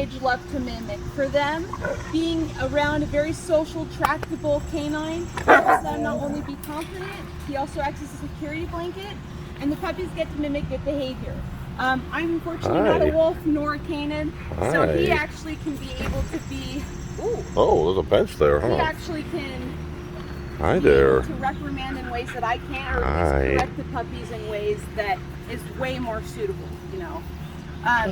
age love to mimic. For them, being around a very social, tractable canine helps them not only be confident, he also acts as a security blanket, and the puppies get to mimic good behavior. I'm unfortunately not a wolf nor a canine, so he actually can be able to be. Ooh, oh, there's a bench there, huh? He actually can. Hi there. To reprimand in ways that I can't, or at least correct the puppies in ways that is way more suitable, you know.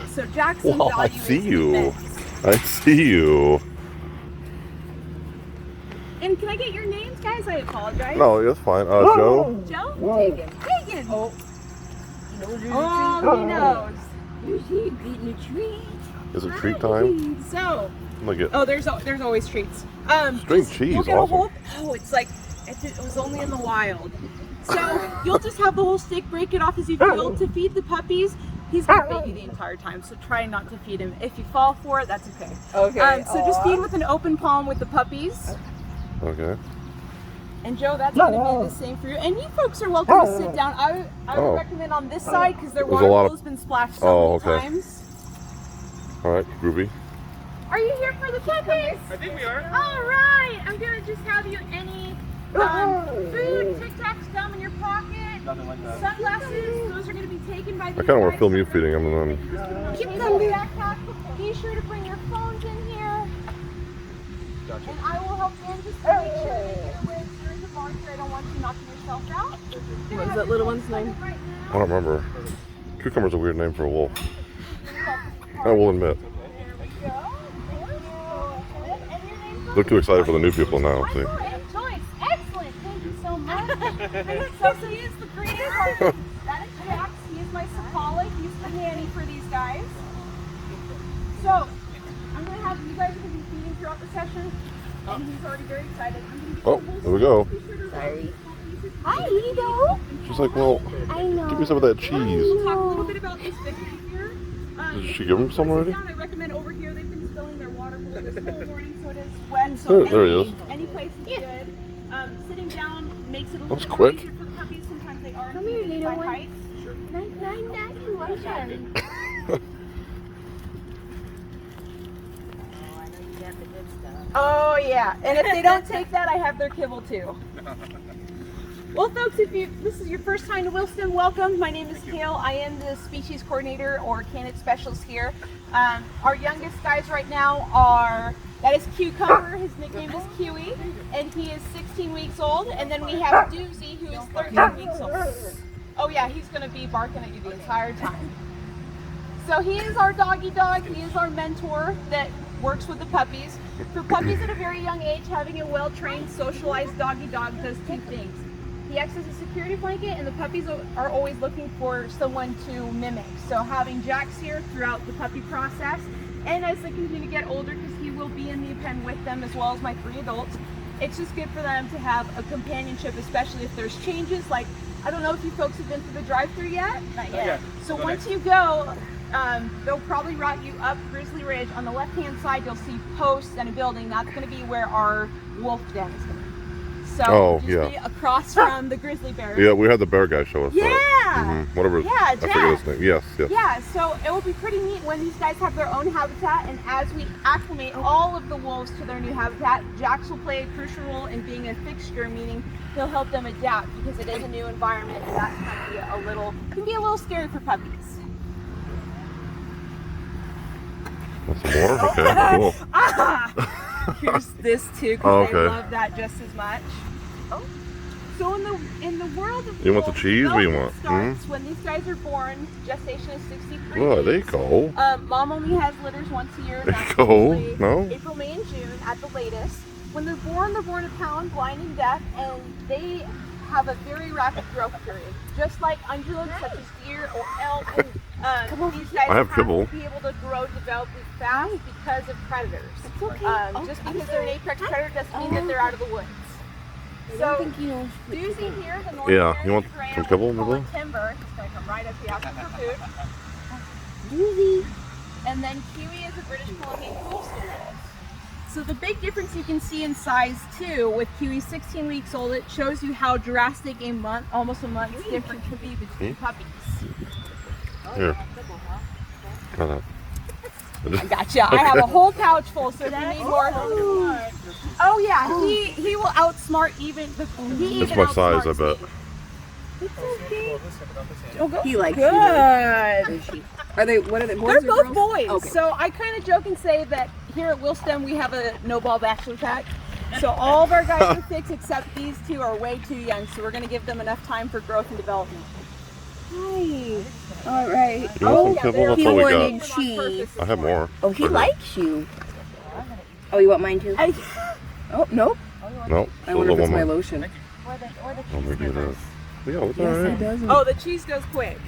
So Jackson value I see is you. immense. I see you. And can I get your names, guys? I apologize. No, it's fine. Joe. Joe? Tegan. Oh. He knows. You see, beating a treat. Is it treat time? So. Look at. Oh, there's always treats. String cheese, you'll get awesome. It's like it was only in the wild. So you'll just have the whole stick, break it off as you feel to feed the puppies. He's gonna bite you the entire time, so try not to feed him. If you fall for it, that's okay. Okay. So just feed with an open palm with the puppies. Okay. And Joe, that's going to be the same for you. And you folks are welcome to sit down. I would recommend on this side because their water has been splashed so many times. All right, groovy. Are you here for the puppies? I think we are. All right. I'm going to just have you any food, Tic Tacs, gum in your pocket. Nothing like that. Sunglasses. Those are going to be taken by the. I kind of want to film you feeding them and then. Keep them backpack. Be sure to bring your phones in here. Gotcha. And I will help them just to make sure that you're with. There is a bar here. I don't want you knocking yourself out. What is that little one's name? I don't remember. Cucumber's a weird name for a wolf. I will admit. They're too excited for the new people now. See. Excellent choice. Excellent. Thank you so much. So he is the greatest. That is Jax. He is my Sapala. He's the nanny for these guys. So I'm going to have you guys be feeding throughout the session. And he's already very excited. Oh, there we go. Sorry. Hi, Edo. She's like, well, give me some of that cheese. We'll talk a little bit about this behavior. Did she give him some already? I recommend over here. They've been spilling their water bowl this whole morning, so it is wet. So There he is. Any place is good. Sitting down makes it a little That's bit quick. easier for the puppies. Sometimes they are Come here, intimidated little by one. height. Oh yeah, and if they don't take that, I have their kibble too. Well, folks, if this is your first time to Wilstem, welcome. My name is Kale. I am the species coordinator or canid specialist here. Our youngest guys right now that is Cucumber. His nickname is Kiwi, and he is 16 weeks old. And then we have Doozy, who is 13 weeks old. Oh yeah, he's going to be barking at you the entire time. So he is our doggy dog. He is our mentor that works with the puppies. For puppies at a very young age, having a well-trained, socialized doggy dog does two things. He acts as a security blanket, and the puppies are always looking for someone to mimic. So having Jax here throughout the puppy process, and as they continue to get older, because he will be in the pen with them as well as my 3 adults, it's just good for them to have a companionship, especially if there's changes. Like, I don't know if you folks have been through the drive-thru yet? Not yet. So once you go, they'll probably route you up Grizzly Ridge. On the left-hand side, you'll see posts and a building. That's going to be where our wolf den is going to be. So be across from the grizzly bear. Yeah, we had the bear guy show us. Yeah. Whatever. Yeah, I forget his name. Yes. Yeah, so it will be pretty neat when these guys have their own habitat, and as we acclimate all of the wolves to their new habitat, Jax will play a crucial role in being a fixture, meaning he'll help them adapt because it is a new environment, and that can be a little scary for puppies. Want some more? Okay, cool. Here's this too, because they love that just as much. Oh. So in the world of You want the cheese? What do you want? Starts when these guys are born. Gestation is 63 Oh, weeks. there you go. Mom only has litters once a year. There you go. No? April, May, and June at the latest. When they're born a pound, blind, and deaf, and they have a very rapid growth period. Just like ungulates such as deer or elk, these guys have to be able to grow development fast because of predators. Just because they're an apex predator doesn't mean that they're out of the woods. So, Doozy here, the northern you want some kibble? Timber. He's going to come right up here asking for food. Doozy. And then Kiwi is a British Columbian coastal wolf. So the big difference you can see in size too, with Kiwi 16 weeks old, it shows you how drastic almost a month's difference could be between puppies. Here. I gotcha. I have a whole couch full, so if you need more. Oh yeah, he will outsmart even. He It's even my size, I outsmarts bet. me. It's okay. Oh, go. He likes Good. Are they? What are they? Boys They're or both girls? boys. Okay. So I kind of joke and say that here at Wilstem we have a no ball bachelor pack. So all of our guys are 6 except these 2 are way too young. So we're going to give them enough time for growth and development. Hi. All right. You want some yeah, kibble? they're That's all we wanted got. cheese. I have more. Oh, he Right here. likes you. Oh, you want mine too? Oh, nope. Nope. I wonder if it's my Or lotion. maybe it is. Yeah, it's Yes, it alright. does. Oh, the cheese goes quick.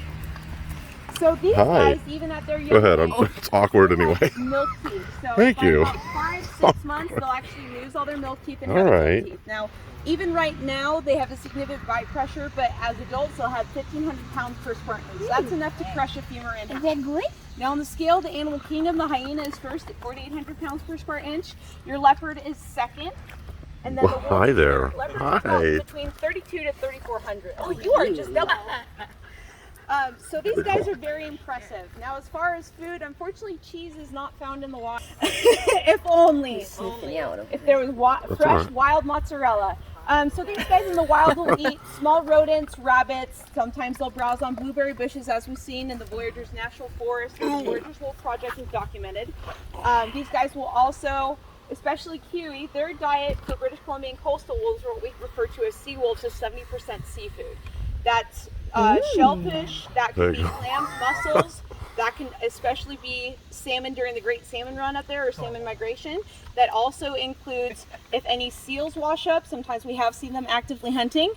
So these Hi. guys, even at their young Go ahead. age, It's awkward anyway. milk teeth. So Thank by you. about 5-6 months, they'll actually lose all their milk teeth and All have milk right. teeth. Now, even right now, they have a significant bite pressure, but as adults, they'll have 1,500 pounds per square inch. So that's enough to crush a femur in. Is that good? Now on the scale, the animal kingdom, the hyena is first at 4,800 pounds per square inch. Your leopard is second. And then Well, the hi there. leopard is Hi. between 32 to 3,400. Oh, you are just so these guys are very impressive. Now, as far as food, unfortunately, cheese is not found in the wild. If only. If there was fresh, right. wild mozzarella. So these guys in the wild will eat small rodents, rabbits. Sometimes they'll browse on blueberry bushes, as we've seen in the Voyageurs National Forest. The Voyageurs Wolf Project is documented. These guys will also, especially kiwi, their diet for British Columbian coastal wolves, or what we refer to as sea wolves, is 70% seafood. That's shellfish, that There can be you go. clams, mussels, that can especially be salmon during the Great Salmon Run up there, or salmon migration. That also includes if any seals wash up, sometimes we have seen them actively hunting.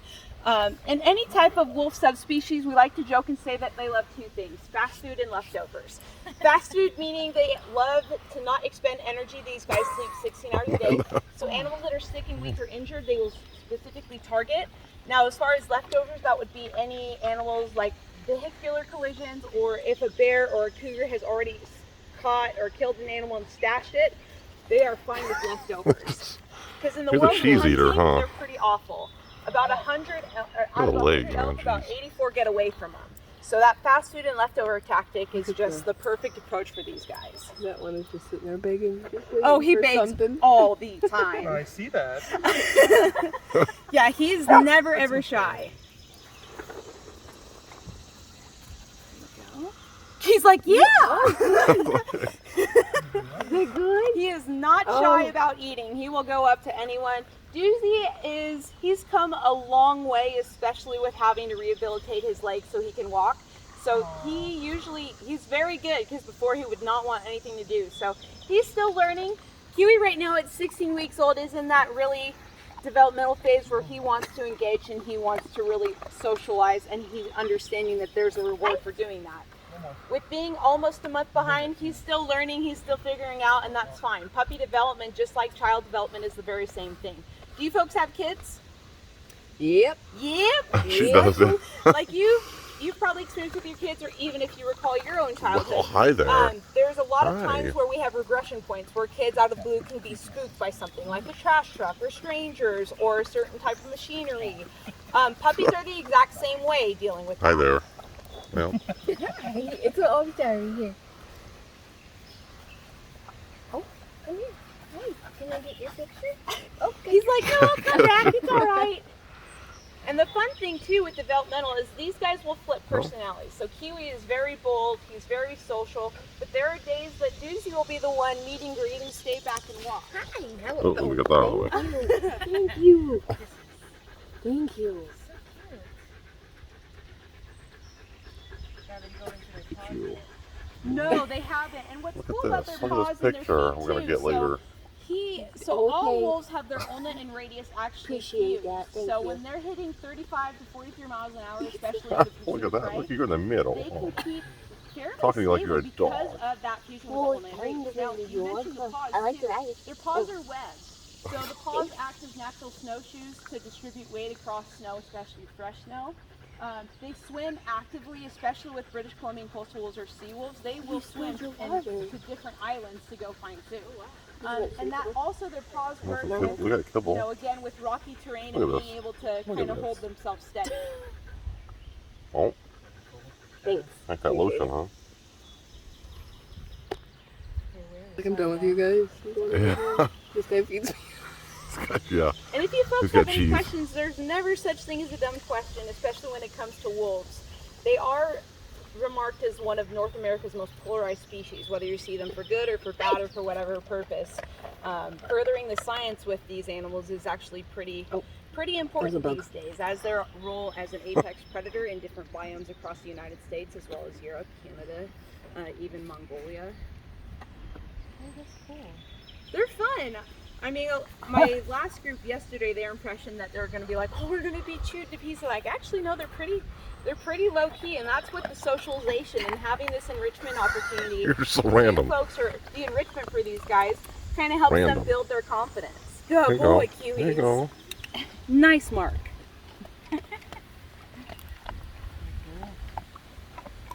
And any type of wolf subspecies, we like to joke and say that they love 2 things, fast food and leftovers. Fast food meaning they love to not expend energy. These guys sleep 16 hours a day. So animals that are sick and weak or injured, they will specifically target. Now, as far as leftovers, that would be any animals like vehicular collisions, or if a bear or a cougar has already caught or killed an animal and stashed it, they are fine with leftovers. Because in the He's a world cheese hunting, eater, huh? they're pretty awful. About 100 out of What a leg, 100 elk, man, about jeez. 84 get away from them. So that fast food and leftover tactic is just the perfect approach for these guys. That one is just sitting there begging. Oh, he for begs something. all the time. I see that. Yeah, he's never ever shy. He's like, yeah. They're good. He is not shy about eating. He will go up to anyone. Doozy he's come a long way, especially with having to rehabilitate his legs so he can walk. So he's very good, because before he would not want anything to do. So he's still learning. Kiwi right now at 16 weeks old is in that really developmental phase where he wants to engage and he wants to really socialize, and he's understanding that there's a reward for doing that. With being almost a month behind, he's still learning, he's still figuring out, and that's fine. Puppy development, just like child development, is the very same thing. Do you folks have kids? Yep. Yep. She does it. Like you've probably experienced with your kids, or even if you recall your own childhood. Well, hi there. There's a lot of Hi. times where we have regression points where kids out of the blue can be spooked by something like a trash truck or strangers or a certain type of machinery. Puppies are the exact same way dealing with that. Hi there. Well, It's an all sorry here. Oh, come here. Hey, can I get your picture? Okay. He's like, no, I'll come back. It's all right. And the fun thing too with developmental is these guys will flip personalities. So Kiwi is very bold, he's very social, but there are days that Doozy will be the one meeting, greeting, stay back and walk. Hi. How oh, let me get that out of the way. Thank you. Thank you. No, they haven't. And what's Look cool at about this. their Look at paws this and their picture feet we're going to too. get later. So all Okay. wolves have their ulna and radius actually Appreciate fused. that. Thank So you. when they're hitting 35 to 43 miles an hour, especially in the pursuit Look at of that. prey, Look, you're in the middle. they can keep fairly Talking to you like stable you're a because dog. of that fusion with Oh, the ulna and kind radius. of Now, really you mentioned the good. paws I like too. the rabbit. Their paws are webbed. So the paws act as natural snowshoes to distribute weight across snow, especially fresh snow. They swim actively, especially with British Columbian coastal wolves or sea wolves. They will swim to different islands to go find food. And that also their paws work We with, got kibble. again with rocky terrain Look and at being this. able to Look kind at of this. hold themselves steady. Thanks. Like that lotion, huh? Like, I'm done with you guys. Yeah. This guy feeds me. Yeah. And if you folks He's got have any cheese. questions, there's never such thing as a dumb question, especially when it comes to wolves. They are remarked as one of North America's most polarized species, whether you see them for good or for bad or for whatever purpose. Furthering the science with these animals is actually pretty important these days, as their role as an apex predator in different biomes across the United States, as well as Europe, Canada, even Mongolia. Oh, that's cool. They're fun. I mean, my last group yesterday, their impression that they're going to be like, oh, we're going to be chewed to pieces. Like, actually, no, they're pretty low key, and that's what the socialization and having this enrichment opportunity. You're so for you random. folks, or the enrichment for these guys, kind of helps them Random. build their confidence. There Good you boy, go. Kiwis. There you go. Nice, Mark.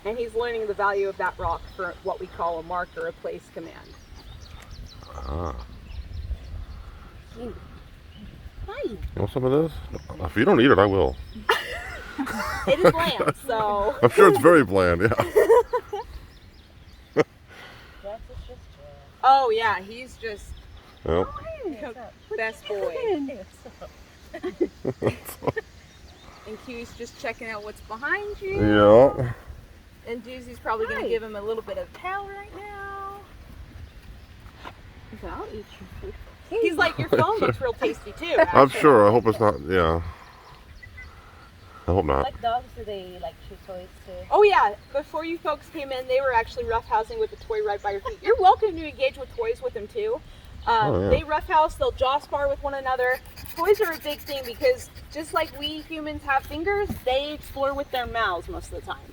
And he's learning the value of that rock for what we call a mark or a place command. Ah. Hi. You want some of this? If you don't eat it, I will. It is lamb, so. I'm sure it's very bland, yeah. Oh yeah, he's just Yep. best boy. And Q's just checking out what's behind you. Yeah. And Doozy's probably going to give him a little bit of tail right now. I'll eat your food. He's like, your phone looks real tasty too. I'm actually. sure. I hope it's not, yeah. I hope not. Like dogs, do they like chew toys too? Oh yeah, before you folks came in, they were actually roughhousing with the toy right by your feet. You're welcome to engage with toys with them too. Oh, yeah. They roughhouse, they'll jaw spar with one another. Toys are a big thing because just like we humans have fingers, they explore with their mouths most of the time.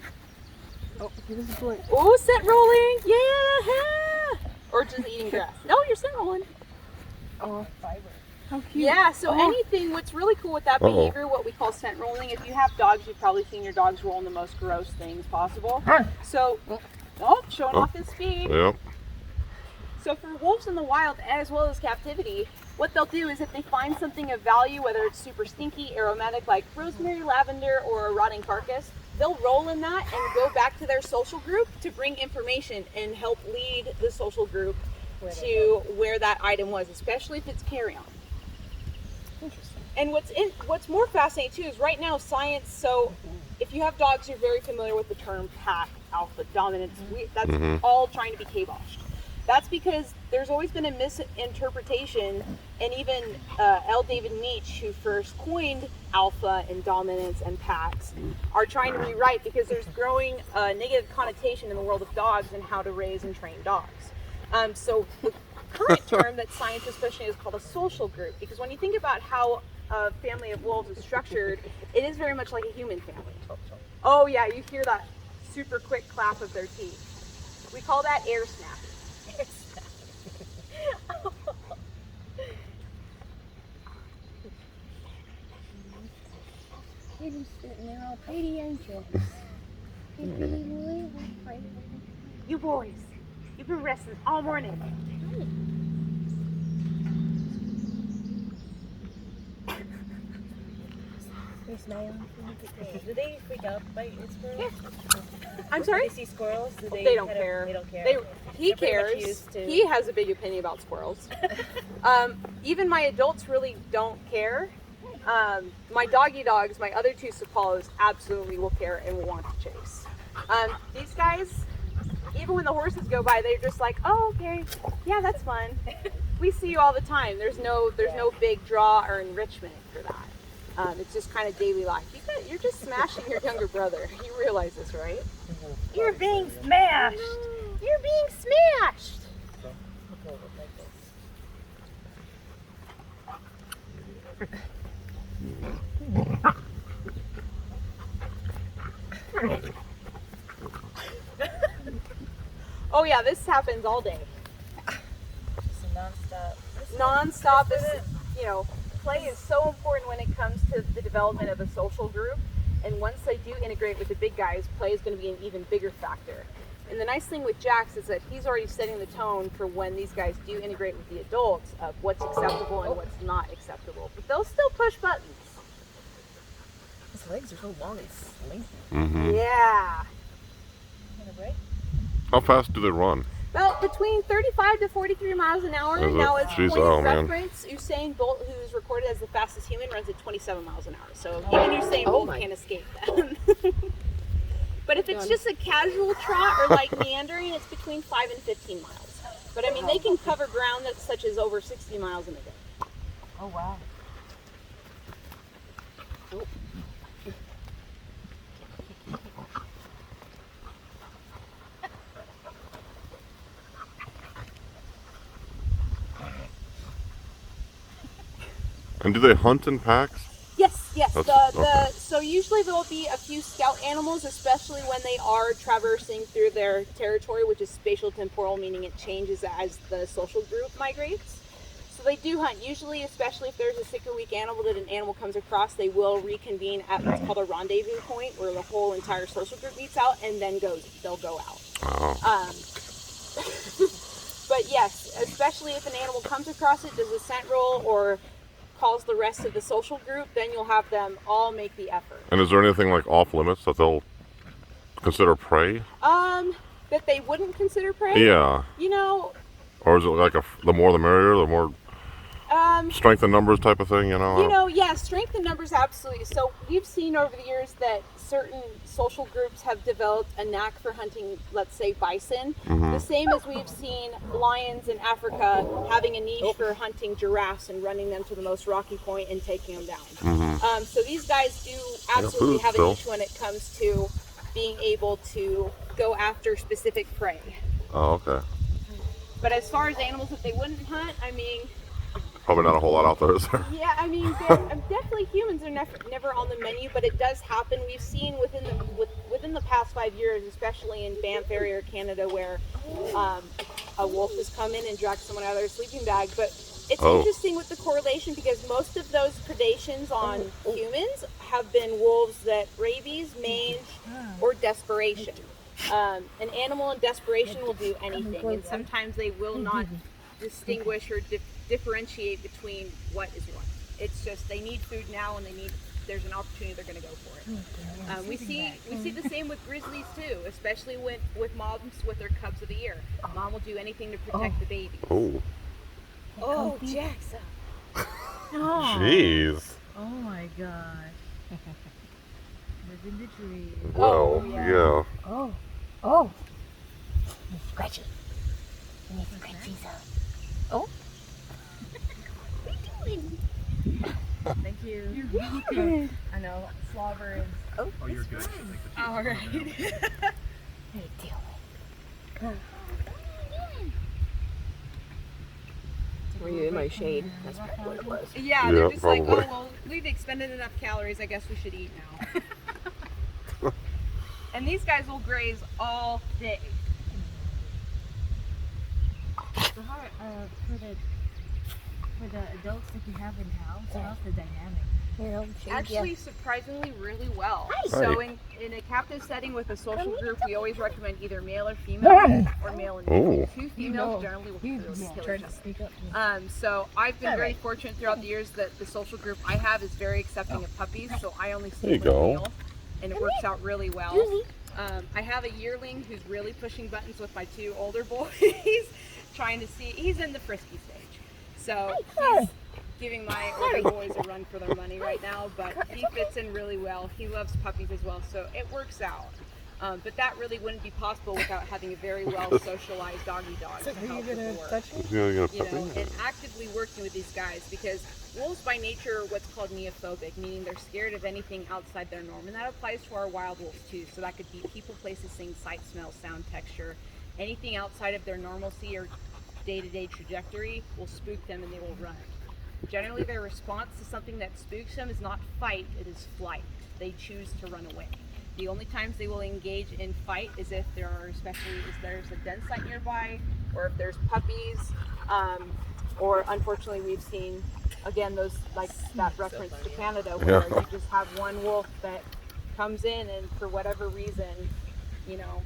Oh, give us a point. Oh, scent rolling, yeah! Or just eating grass. No, you're scent rolling. Oh, Fiber. how cute. Yeah, so anything, what's really cool with that Uh-oh. behavior, what we call scent rolling, if you have dogs, you've probably seen your dogs roll in the most gross things possible. So, showing off his speed. Yep. So for wolves in the wild, as well as captivity, what they'll do is if they find something of value, whether it's super stinky, aromatic like rosemary, lavender, or a rotting carcass, they'll roll in that and go back to their social group to bring information and help lead the social group to where that item was, especially if it's carry-on. Interesting. And what's more fascinating too is right now science. So if you have dogs, you're very familiar with the term pack, alpha, dominance. That's all trying to be kiboshed. That's because there's always been a misinterpretation, and even L. David Nietzsche, who first coined alpha and dominance and packs, are trying to rewrite because there's growing negative connotation in the world of dogs and how to raise and train dogs. So the current term that science is pushing is called a social group, because when you think about how a family of wolves is structured, it is very much like a human family. Oh yeah, you hear that super quick clap of their teeth. We call that air snapping. You're just sitting there all pretty, ain't you? You pretty boy, pretty. You boys, you've been resting all morning. There's Niall. Do they freak out by squirrels? I'm sorry? Do they see squirrels? Do they? They don't kind of- care. They don't care. He They're pretty much cares. used to- He has a big opinion about squirrels. Even my adults really don't care. My doggy dogs, my other two Sapalos, absolutely will care and will want to chase. These guys, even when the horses go by, they're just like, oh, okay, yeah, that's fun. We see you all the time. There's no big draw or enrichment for that. It's just kind of daily life. You're just smashing your younger brother. You realize this, right? You're being smashed. You're being smashed. Oh yeah, this happens all day. Just nonstop. Non-stop. This, play is so important when it comes to the development of a social group. And once they do integrate with the big guys, play is going to be an even bigger factor. And the nice thing with Jax is that he's already setting the tone for when these guys do integrate with the adults of what's acceptable and what's not acceptable. But they'll still push buttons. His legs are so long and slinky. Mm-hmm. Yeah. You gonna break? How fast do they run? About between 35 to 43 miles an hour. Is it? Now, as Jeez, point oh, of man. reference, Usain Bolt, who's recorded as the fastest human, runs at 27 miles an hour. So even Usain Bolt can't escape that. But if it's just a casual trot or like meandering, it's between 5 and 15 miles. But I mean, they can cover ground that's such as over 60 miles in a day. Oh, wow. And do they hunt in packs? Yes, yes. Okay. So usually there will be a few scout animals, especially when they are traversing through their territory, which is spatial temporal, meaning it changes as the social group migrates. So they do hunt. Usually, especially if there's a sick or weak animal that an animal comes across, they will reconvene at what's called a rendezvous point, where the whole entire social group meets out, and then they'll go out. Oh. But yes, especially if an animal comes across it, does a scent roll, or calls the rest of the social group, then you'll have them all make the effort. And is there anything like off limits that they'll consider prey? That they wouldn't consider prey? Yeah. You know, Or is it like the more the merrier, the more strength in numbers type of thing, you know? Yeah, strength in numbers, absolutely. So we've seen over the years that certain social groups have developed a knack for hunting, let's say, bison. The same as we've seen lions in Africa having a niche for hunting giraffes and running them to the most rocky point and taking them down. So these guys do absolutely have a niche when it comes to being able to go after specific prey. Oh, okay. But as far as animals that they wouldn't hunt, I mean, Probably not a whole lot out there, is there? yeah, I mean, definitely humans are never on the menu, but it does happen. We've seen within the past 5 years, especially in Banff area or Canada, where a wolf has come in and dragged someone out of their sleeping bag. But it's interesting with the correlation, because most of those predations on humans have been wolves that rabies, mange, or desperation. An animal in desperation will do anything, and sometimes they will not distinguish or differentiate between what is what. It's just they need food now, and there's an opportunity, they're going to go for it. We see the same with grizzlies too, especially with moms with their cubs of the year. Mom will do anything to protect the baby. Oh, Jackson. Jeez. Oh my god. Live in the tree. Well, yeah. Oh. Scratchy. You need scratchies up. Oh. What are you doing? Thank you. You're welcome. I know, slobber is... Oh, you're good. All right. What are you doing? Were you in my shade? That's probably what it was. Yeah, they're just like, probably. oh, well, we've expended enough calories, I guess we should eat now. And these guys will graze all day. So how, for the adults that you have in house, how's the dynamic? Actually, surprisingly, really well. So in a captive setting with a social group, we always recommend either male or female, or male and female. Two females generally will kill each other. So I've been very fortunate throughout the years that the social group I have is very accepting of puppies, so I only sleep with a male, and it works out really well. I have a yearling who's really pushing buttons with my two older boys, trying to see, he's in the frisky stage. So he's giving my older boys a run for their money right now, but he fits in really well. He loves puppies as well, so it works out. But that really wouldn't be possible without having a very well socialized doggy dog to help with the work. You know, and actively working with these guys, because wolves by nature are what's called neophobic, meaning they're scared of anything outside their norm, and that applies to our wild wolves too. So that could be people, places, things, sight, smell, sound, texture, anything outside of their normalcy or day-to-day trajectory will spook them and they will run. Generally, their response to something that spooks them is not fight, it is flight. They choose to run away. The only times they will engage in fight is if there's a den site nearby, or if there's puppies, or unfortunately we've seen, again, those, like that reference to Canada, where you just have one wolf that comes in and for whatever reason, you know,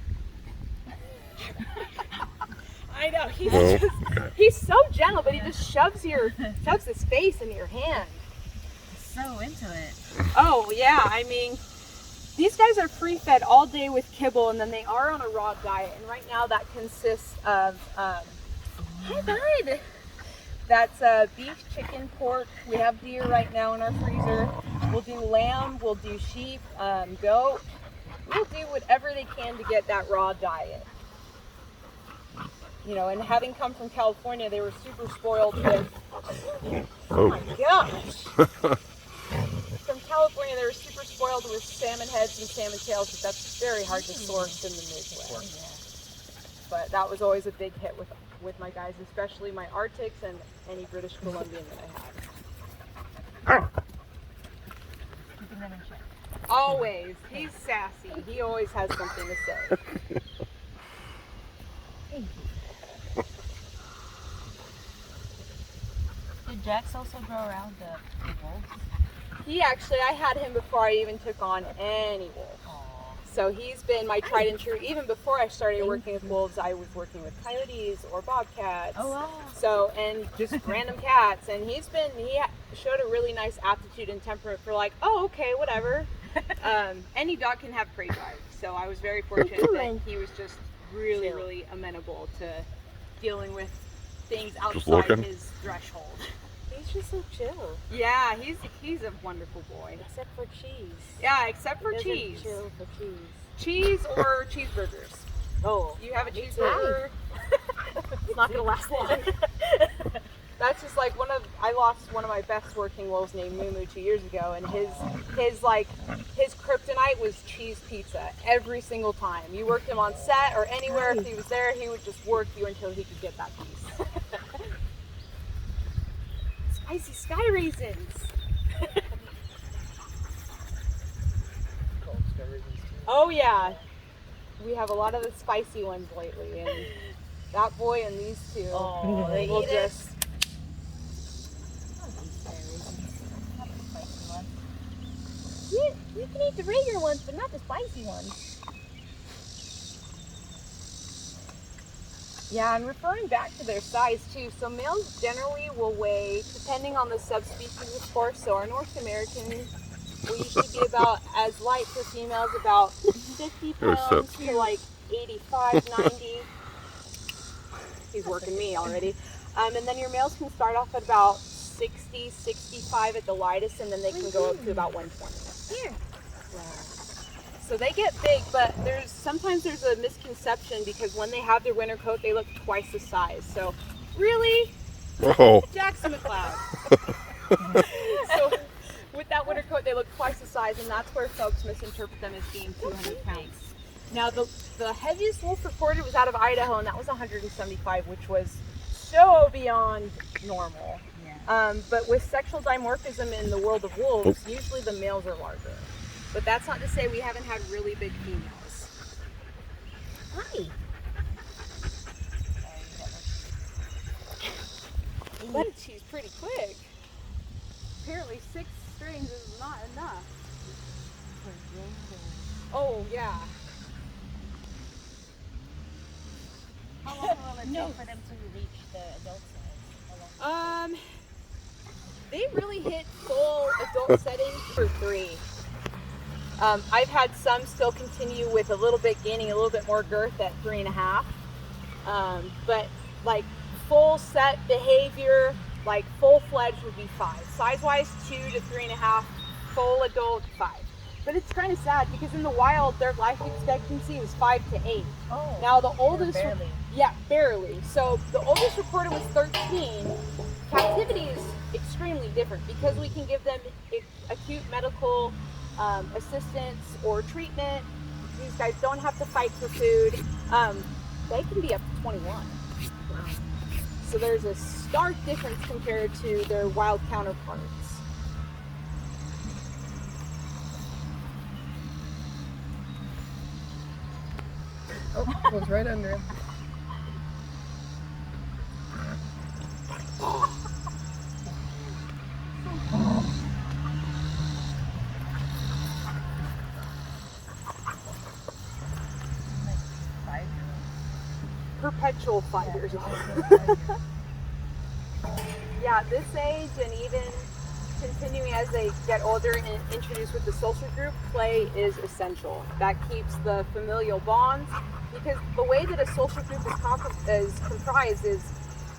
I know, he's so gentle, but he just shoves his face into your hand. So into it. Oh yeah, I mean, These guys are free fed all day with kibble, and then they are on a raw diet. And right now that consists of, hi bud. That's beef, chicken, pork. We have deer right now in our freezer. We'll do lamb, we'll do sheep, goat. We'll do whatever they can to get that raw diet. You know, and having come from California, they were super spoiled with, oh my gosh. From California, they were super spoiled with salmon heads and salmon tails, but that's very hard to source in the Midwest. But that was always a big hit with my guys, especially my Arctics and any British Columbian that I had. Keeping them in check. Always. He's sassy. He always has something to say. Did Jax also grow around the wolves? I had him before I even took on any wolf. So he's been my tried and true. Even before I started working with wolves, I was working with coyotes or bobcats. Oh wow. So, and just random cats. And he showed a really nice aptitude and temperament for like, oh, okay, whatever. Any dog can have prey drive. So I was very fortunate that he was just really, really amenable to dealing with things outside his threshold. He's just so chill. Yeah, he's a wonderful boy. Except for cheese. Yeah, except for He doesn't cheese. chill for cheese. Cheese or cheeseburgers. Oh. You have a cheeseburger. It's not gonna last long. That's just like I lost one of my best working wolves named Moo 2 years ago, and his kryptonite was cheese pizza every single time. You worked him on set or anywhere, if he was there, he would just work you until he could get that piece. Spicy sky raisins. Oh yeah, we have a lot of the spicy ones lately, and that boy and these two will just. You can eat the regular ones, but not the spicy ones. Yeah, and referring back to their size too, so males generally will weigh, depending on the subspecies of course, so our North American will usually be about, as light for females, about 50 pounds to like 85, 90. He's working me already. And then your males can start off at about 60, 65 at the lightest, and then they can go up to about 120. Here. So they get big, but sometimes there's a misconception because when they have their winter coat, they look twice the size. So really, Jackson McLeod. So with that winter coat, they look twice the size, and that's where folks misinterpret them as being 200 pounds. Now the heaviest wolf reported was out of Idaho, and that was 175, which was so beyond normal. Yeah. But with sexual dimorphism in the world of wolves, usually the males are larger. But that's not to say we haven't had really big females. Hi. Let it cheese pretty quick. Apparently 6 strings is not enough. Oh yeah. How long will it take for them to reach the adult size? How long? They really hit full adult setting for 3. I've had some still continue with a little bit gaining a little bit more girth at 3.5. But like full set behavior, like full-fledged would be 5. Size-wise, 2 to 3.5. Full adult, 5. But it's kind of sad because in the wild, their life expectancy was 5 to 8. Oh, Now the oldest, barely. yeah, barely. So the oldest reported was 13. Captivity is extremely different because we can give them acute medical assistance or treatment. These guys don't have to fight for food. They can be up to 21. So there's a stark difference compared to their wild counterparts. Oh, goes right under him. Perpetual 5 years old. Yeah, this age and even continuing as they get older and introduced with the social group, play is essential. That keeps the familial bonds, because the way that a social group is comprised is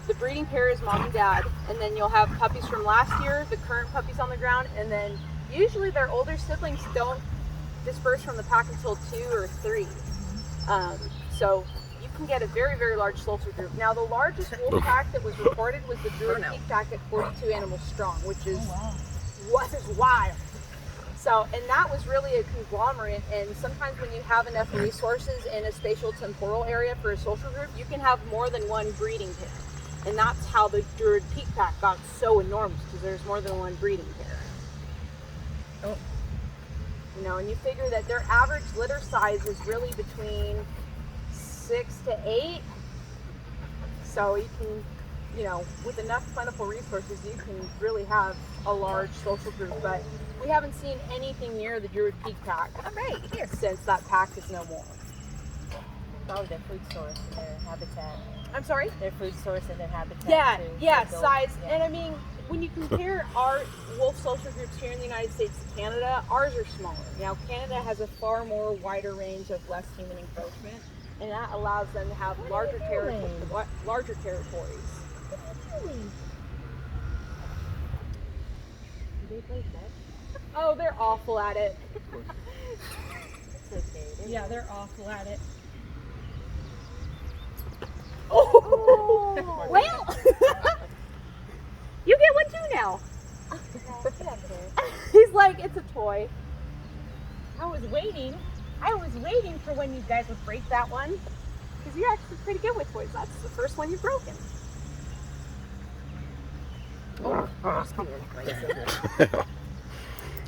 the breeding pair is mom and dad, and then you'll have puppies from last year, the current puppies on the ground, and then usually their older siblings don't disperse from the pack until 2 or 3. So you can get a very, very large social group. Now, the largest wolf pack that was reported was the Druid Peak pack at 42 animals strong, which is what is wild. So, and that was really a conglomerate, and sometimes when you have enough resources in a spatial temporal area for a social group, you can have more than one breeding pair. And that's how the Druid Peak pack got so enormous, because there's more than one breeding pair. You know, and you figure that their average litter size is really between 6 to 8. So you can, you know, with enough plentiful resources, you can really have a large social group. But we haven't seen anything near the Druid Peak pack since that pack is no more. Probably their food source and their habitat. I'm sorry? Their food source and their habitat. Yeah, too. yeah, So, size. yeah. And I mean, when you compare our wolf social groups here in the United States to Canada, ours are smaller. Now, Canada has a far more wider range of less human encroachment, and that allows them to have larger territories. Do they play fetch? Oh, they're awful at it. It's okay. Yeah, they're awful at it. Oh, well, you get one too now. He's like, it's a toy. I was waiting for when you guys would break that one, because you're actually pretty good with toys. That's the first one you've broken.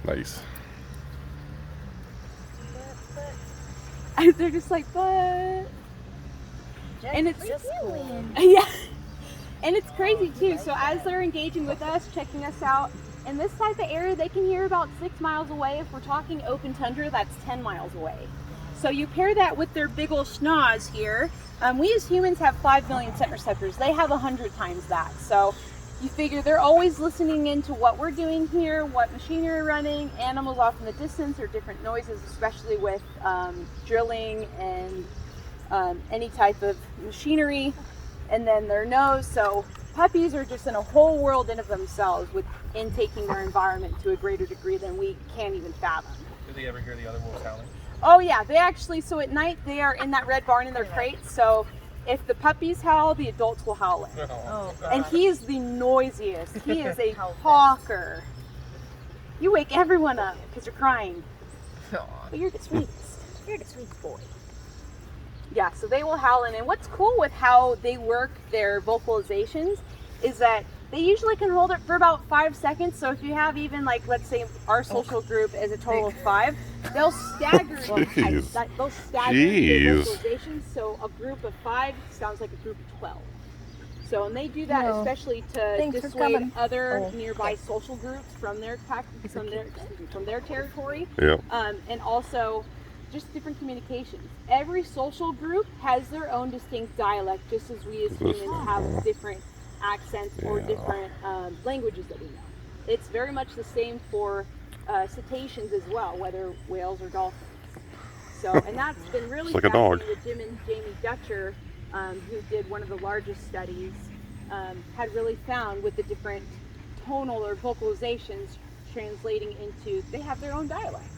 Nice. They're just like, but. And it's Just cool. yeah, and it's crazy too. So as they're engaging with us, checking us out, in this type of area, they can hear about 6 miles away. If we're talking open tundra, that's 10 miles away. So you pair that with their big old schnoz here. We as humans have 5 million scent receptors. They have 100 times that. So you figure they're always listening into what we're doing here, what machinery we're running, animals off in the distance, or different noises, especially with drilling and any type of machinery, and then their nose. So puppies are just in a whole world in of themselves with intaking their environment to a greater degree than we can't even fathom. Do they ever hear the other wolves howling? Oh yeah, they actually, so at night they are in that red barn in their crates, so if the puppies howl, the adults will howl in. Oh, And he is the noisiest. He is a talker. You wake everyone up because you're crying. But you're the sweetest. You're the sweetest boy. Yeah, so they will howl in. And what's cool with how they work their vocalizations is that they usually can hold it for about 5 seconds. So if you have even, like, let's say our social group is a total of 5, they'll stagger. Jeez. They'll stagger their vocalizations. So a group of 5 sounds like a group of 12. So, and they do that especially to dissuade other nearby social groups from their from their territory. Yeah. And also just different communications. Every social group has their own distinct dialect, just as we as humans have different accents or different languages that we know. It's very much the same for cetaceans as well, whether whales or dolphins. So, and that's been really It's like a dog. fascinating with Jim and Jamie Dutcher, who did one of the largest studies, had really found with the different tonal or vocalizations translating into, they have their own dialects.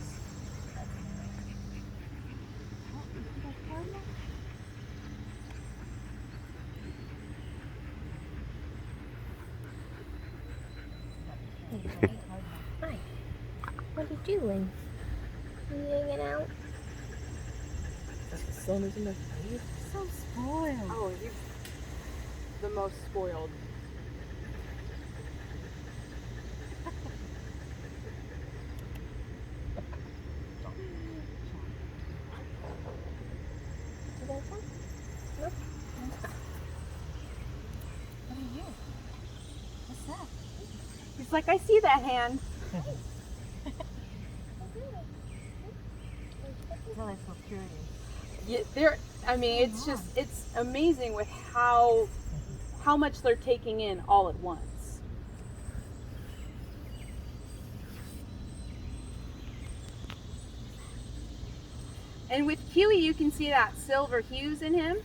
Hi. What are you doing? You hanging out? The sun is in the face. so spoiled. Oh, he's the most spoiled. You got some? Nope. What are you? What's that? He's like, I see that hand. Tell us so curious. Yeah, I mean, it's just, it's amazing with how much they're taking in all at once. And with Kiwi, you can see that silver hues in him.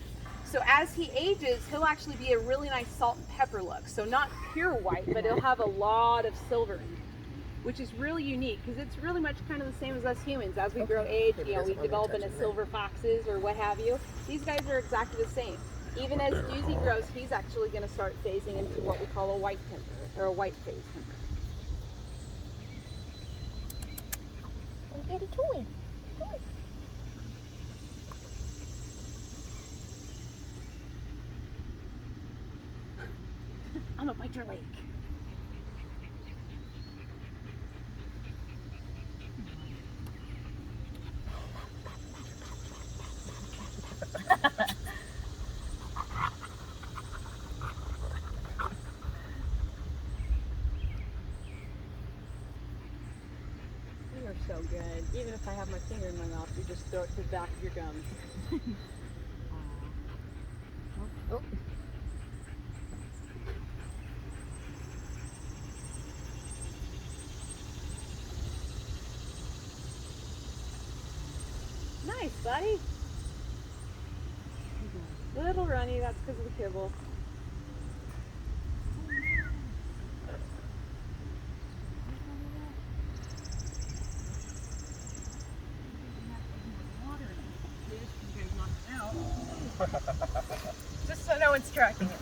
So as he ages, he'll actually be a really nice salt and pepper look. So not pure white, but it'll have a lot of silver in it, which is really unique because it's really much kind of the same as us humans. As we grow age, you know, we develop into silver foxes or what have you. These guys are exactly the same. Even as Doozy grows, he's actually going to start phasing into what we call a white temper, or a white phase temper. Get a toy. I'm gonna bite your leg. You are so good. Even if I have my finger in my mouth, you just throw it to the back of your gums. Oh. Nice, buddy. Little runny, that's because of the kibble. Just so no one's tracking it.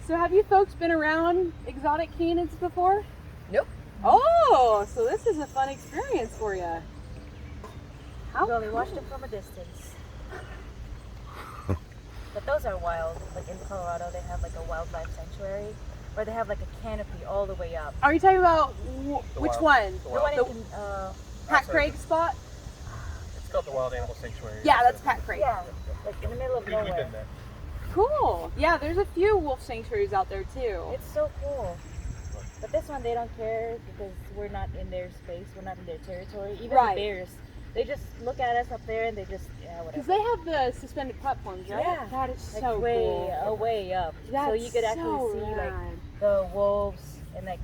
So have you folks been around exotic canids before? Nope. Oh, so this is a fun experience for you. How Well, we cool. watched them from a distance. But those are wild. Like in Colorado, they have like a wildlife sanctuary where they have like a canopy all the way up. Are you talking about which wild- one? the The one The in, Pat Craig spot? It's called the Wild Animal Sanctuary. Yeah, that's Pat Craig. yeah, like in the middle of We've been nowhere. there. Cool. Yeah, there's a few wolf sanctuaries out there too. It's so cool. But this one, they don't care because we're not in their space. We're not in their territory. Even Right. the bears, they just look at us up there and they just, yeah, Because whatever. they have the suspended platforms, right? Yeah. That is Like so way, cool. way up. That's so you could actually so see like rad. the wolves and like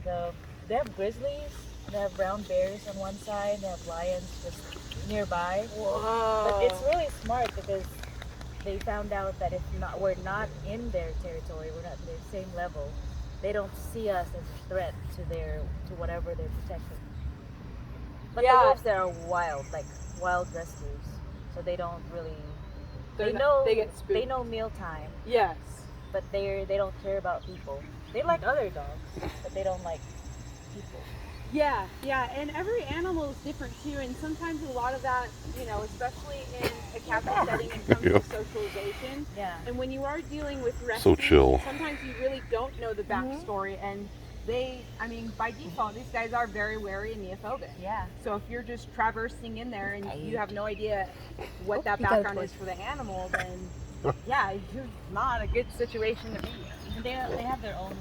they have grizzlies, they have brown bears on one side, they have lions just nearby. Whoa. But it's really smart because they found out that if not, we're not in their territory, we're not in their same level, they don't see us as a threat to whatever they're protecting. But Yeah. the wolves there are wild, like wild rescues, so they don't really. They're They not- know they get spooked. they know mealtime, Yes. but they don't care about people. They like other dogs, but they don't like people. Yeah, yeah, and every animal is different too, and sometimes a lot of that, you know, especially in a captive setting, it comes Yeah. with socialization. Yeah. And when you are dealing with rescues, chill. sometimes you really don't know the backstory, and I mean, by default, these guys are very wary and neophobic. Yeah. So if you're just traversing in there and you have no idea what that you got a background toy. is for the animal, then yeah, it's not a good situation to be in. And they have their own